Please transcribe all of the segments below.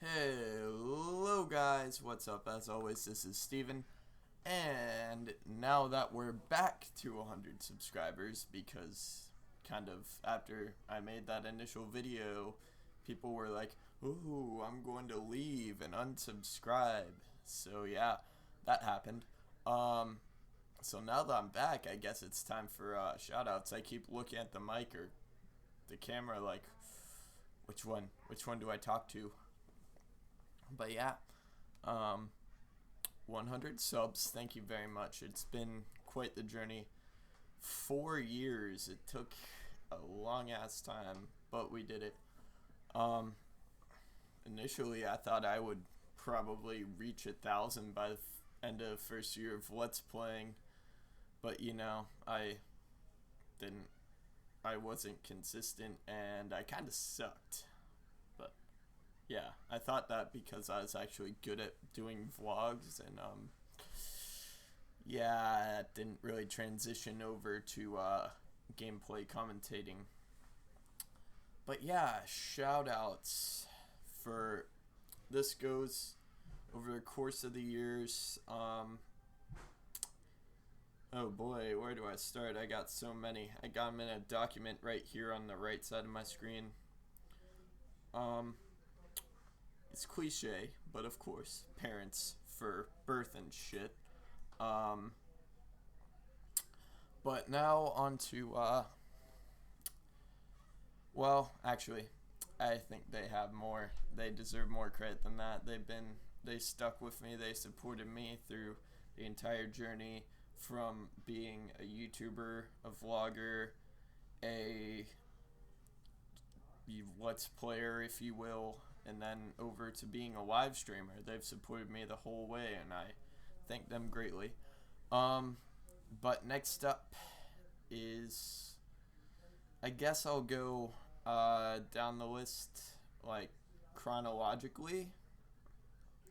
Hello guys, what's up? As always, this is Steven, and now that we're back to 100 subscribers, because kind of after I made that initial video, people were like, ooh, I'm going to leave and unsubscribe. So yeah, that happened. So now that I'm back, I guess it's time for shoutouts. I keep looking at the mic or the camera like, which one? Which one do I talk to? But yeah, 100 subs, thank you very much. It's been quite the journey. 4 years, it took a long ass time, but we did it. Initially I thought I would probably reach 1,000 by the end of first year of Let's Playing, but you know, I wasn't consistent and I kind of sucked. Yeah, I thought that because I was actually good at doing vlogs, and yeah, it didn't really transition over to gameplay commentating. But yeah, shoutouts for this goes over the course of the years. Oh boy, where do I start? I got so many. I got them in a document right here on the right side of my screen. It's cliche, but of course, parents for birth and shit. But now on to, well, actually, I think they have more. They deserve more credit than that. They stuck with me. They supported me through the entire journey from being a YouTuber, a vlogger, a Let's Player, if you will, and then over to being a live streamer. They've supported me the whole way, and I thank them greatly. But next up is, I guess I'll go down the list like chronologically.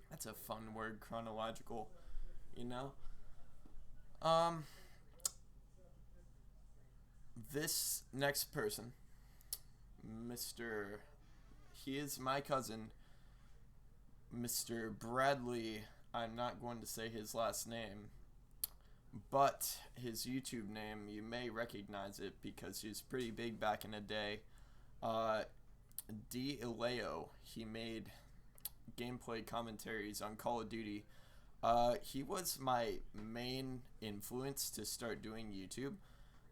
That's a fun word, chronological, you know. This next person, he is my cousin, Mr. Bradley. I'm not going to say his last name, but his YouTube name, you may recognize it because he was pretty big back in the day. D'Ileo. He made gameplay commentaries on Call of Duty. He was my main influence to start doing YouTube.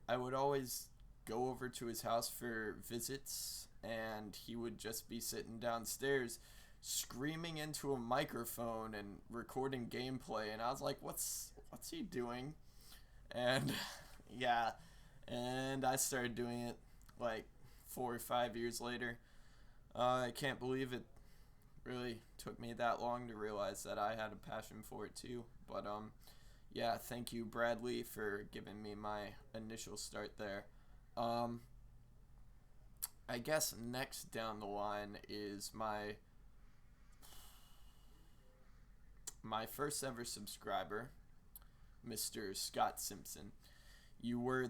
I would always go over to his house for visits, and he would just be sitting downstairs screaming into a microphone and recording gameplay, and I was like, what's he doing? And yeah, and I started doing it like 4 or 5 years later. I can't believe it really took me that long to realize that I had a passion for it too. But yeah, thank you, Bradley, for giving me my initial start there. I guess next down the line is my first ever subscriber, Mr. Scott Simpson. You were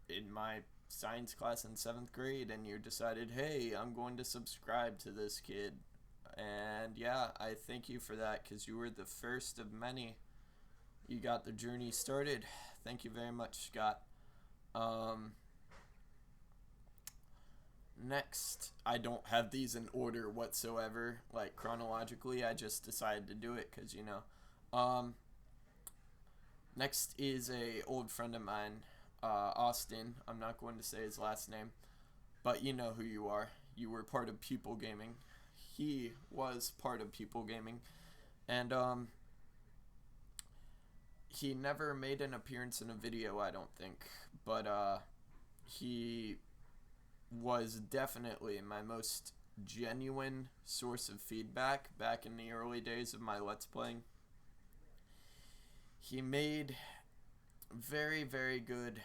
in my science class in 7th grade, and you decided, hey, I'm going to subscribe to this kid. And yeah, I thank you for that, because you were the first of many. You got the journey started. Thank you very much, Scott. Next, I don't have these in order whatsoever, like chronologically. I just decided to do it because, you know. Next is a old friend of mine, Austin. I'm not going to say his last name, but you know who you are. You were part of Pupil Gaming. He was part of Pupil Gaming, and he never made an appearance in a video, I don't think, but he was definitely my most genuine source of feedback back in the early days of my Let's Playing. He made very, very good,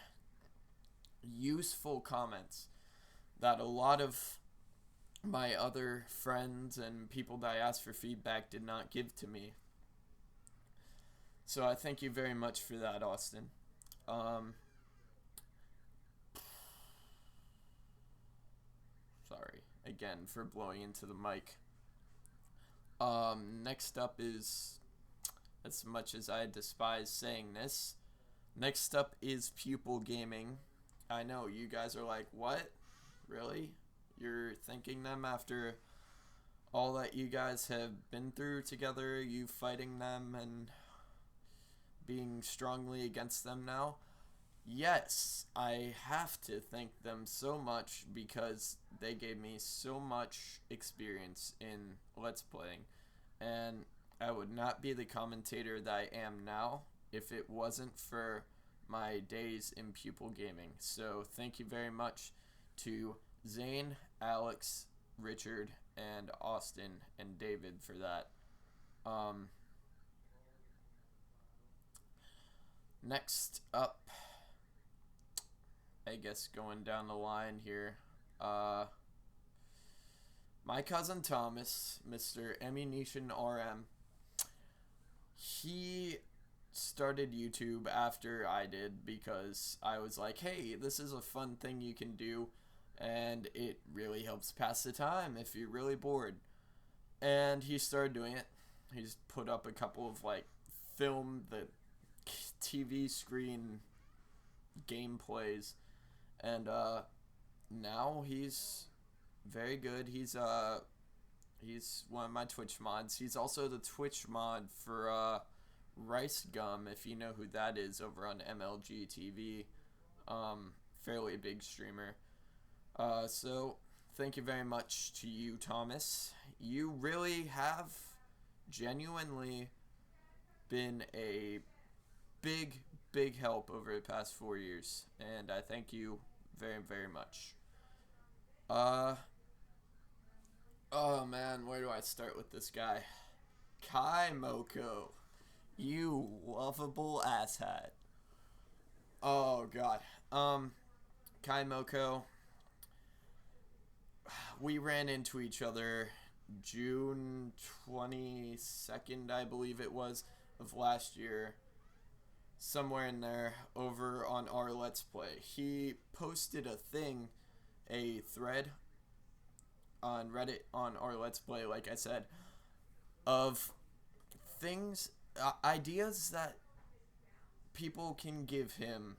useful comments that a lot of my other friends and people that I asked for feedback did not give to me. So I thank you very much for that, Austin. Sorry. again for blowing into the mic. Next up is, as much as I despise saying this, next up is Pupil Gaming. I know you guys are like, what? Really? You're thanking them after all that you guys have been through together, you fighting them and being strongly against them now? Yes, I have to thank them so much because they gave me so much experience in Let's Playing, and I would not be the commentator that I am now if it wasn't for my days in Pupil Gaming. So thank you very much to Zane, Alex, Richard, and Austin, and David for that. Next up, I guess going down the line here, my cousin Thomas, Mr. Ammunition RM, he started YouTube after I did because I was like, hey, this is a fun thing you can do, and it really helps pass the time if you're really bored. And he started doing it. He's put up a couple of like film the TV screen gameplays, and now he's very good. He's one of my Twitch mods. He's also the Twitch mod for Rice Gum, if you know who that is, over on MLG TV. Fairly big streamer. So thank you very much to you, Thomas. You really have genuinely been a big help over the past 4 years, and I thank you very, very much. Oh man, where do I start with this guy? Kai Moko, you lovable asshat. Oh god. Kai Moko, we ran into each other June 22nd, I believe it was, of last year. Somewhere in there, over on our Let's Play. He posted a thread on Reddit on our Let's Play, like I said, of things, ideas that people can give him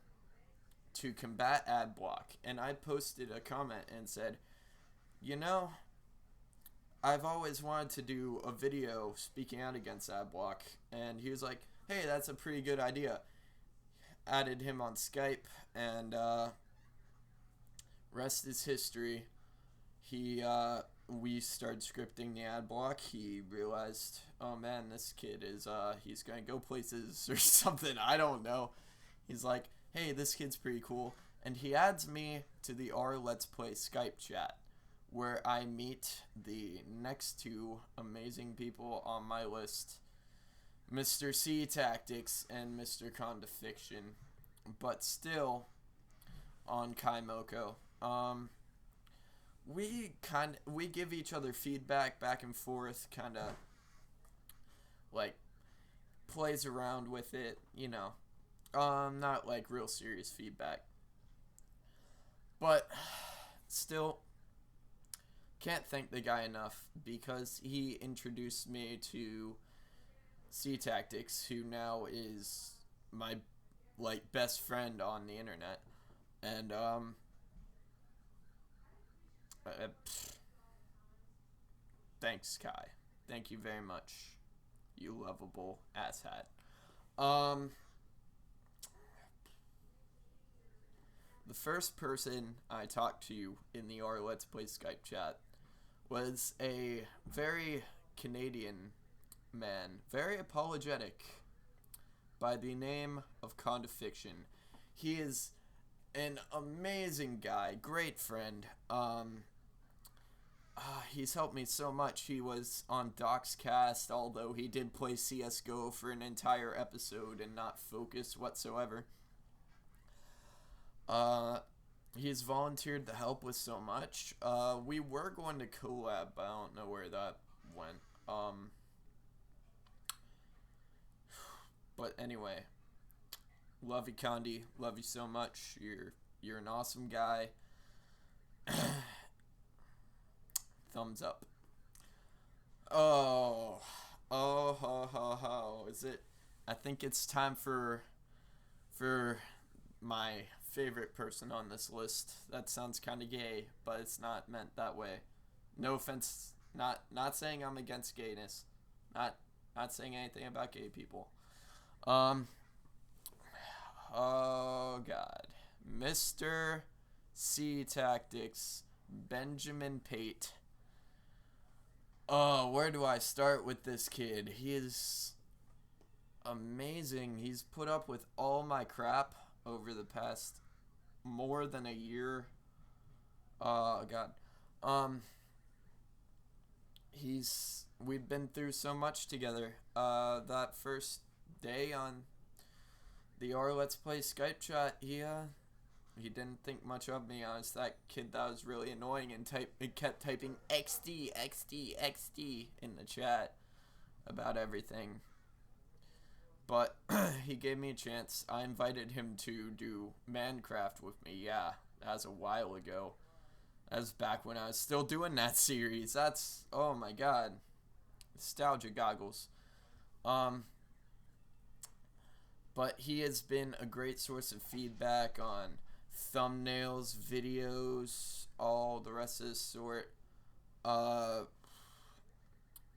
to combat ad block. And I posted a comment and said, you know, I've always wanted to do a video speaking out against ad block. And he was like, hey, that's a pretty good idea. Added him on Skype, and rest is history. We started scripting the ad block. He realized, oh man, this kid is, he's gonna go places or something, I don't know. He's like, hey, this kid's pretty cool. And he adds me to the R Let's Play Skype chat, where I meet the next two amazing people on my list, Mr. C Tactics and Mr. Condifiction, but still on Kai Moko. We give each other feedback back and forth, kind of like plays around with it, you know. Not like real serious feedback, but still can't thank the guy enough because he introduced me to C Tactics, who now is my like best friend on the internet, and thanks, Kai. Thank you very much, you lovable asshat. The first person I talked to in the R Let's Play Skype chat was a very Canadian man, very apologetic, by the name of Condifiction. He is an amazing guy, great friend. He's helped me so much. He was on Doc's cast, although he did play CSGO for an entire episode and not focus whatsoever. He's volunteered to help with so much. We were going to collab, but I don't know where that went. But anyway, love you, Condi. Love you so much. You're an awesome guy. thumbs up. Oh, oh, ho, ho, ho. Is it? I think it's time for my favorite person on this list. That sounds kind of gay, but it's not meant that way. No offense. Not saying I'm against gayness. Not saying anything about gay people. Oh God, Mr. C Tactics, Benjamin Pate. Oh, where do I start with this kid? He is amazing. He's put up with all my crap over the past more than a year. Oh God. We've been through so much together. That first day on the R Let's Play Skype chat, he didn't think much of me. I was that kid that was really annoying and kept typing XD, XD, XD in the chat about everything. But he gave me a chance. I invited him to do Minecraft with me. Yeah, that was a while ago. That was back when I was still doing that series. That's, oh my God, nostalgia goggles. But he has been a great source of feedback on thumbnails, videos, all the rest of this sort.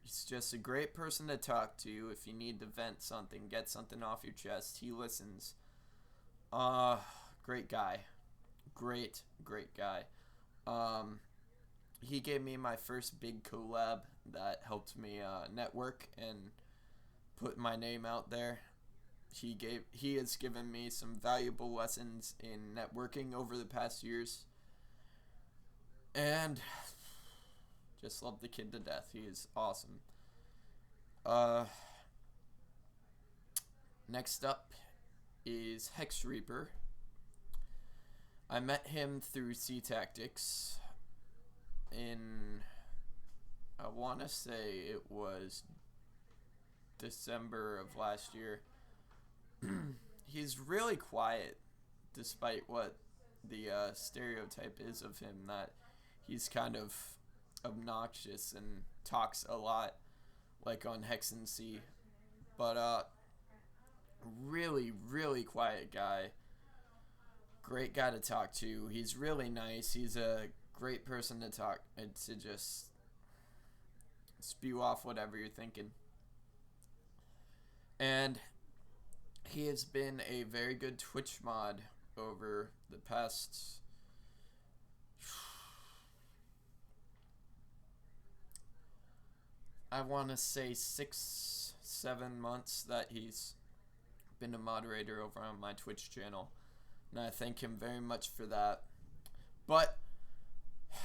He's just a great person to talk to if you need to vent something, get something off your chest. He listens. Great guy. Great guy. He gave me my first big collab that helped me network and put my name out there. He has given me some valuable lessons in networking over the past years, and just love the kid to death. He is awesome. Next up is Hex Reaper. I met him through C Tactics in, I want to say it was December of last year. He's really quiet, despite what the stereotype is of him, that he's kind of obnoxious and talks a lot, like on Hex and C. But really quiet guy. Great guy to talk to. He's really nice. He's a great person to talk and to just spew off whatever you're thinking. And he has been a very good Twitch mod over the past I want to say 6-7 months that he's been a moderator over on my Twitch channel, and I thank him very much for that. But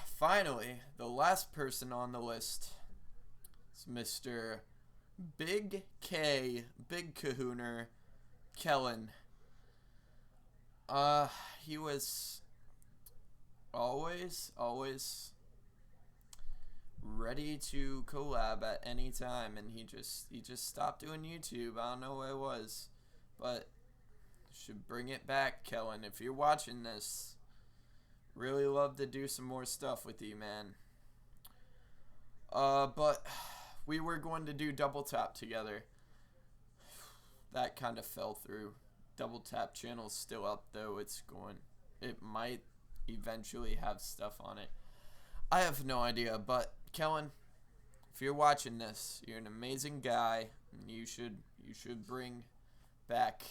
finally, the last person on the list is Mr. Big K, Big Kahooner, Kellen. He was always ready to collab at any time, and he just stopped doing YouTube. I don't know what it was, but should bring it back, Kellen. If you're watching this, really love to do some more stuff with you, man. But we were going to do Double Tap together. That kind of fell through. Double Tap channel's still up though. It might eventually have stuff on it. I have no idea, but Kellen, if you're watching this, you're an amazing guy, and you should bring back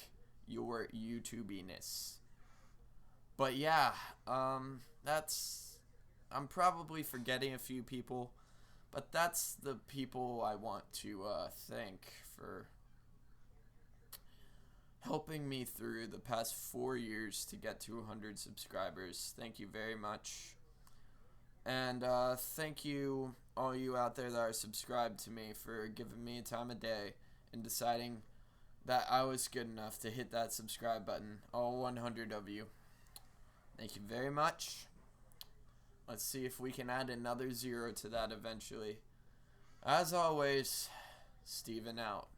your YouTubiness. But yeah, I'm probably forgetting a few people, but that's the people I want to thank for helping me through the past 4 years to get to 100 subscribers. Thank you very much. And thank you, all you out there that are subscribed to me, for giving me a time of day and deciding that I was good enough to hit that subscribe button. All 100 of you. Thank you very much. Let's see if we can add another 0 to that eventually. As always, Steven out.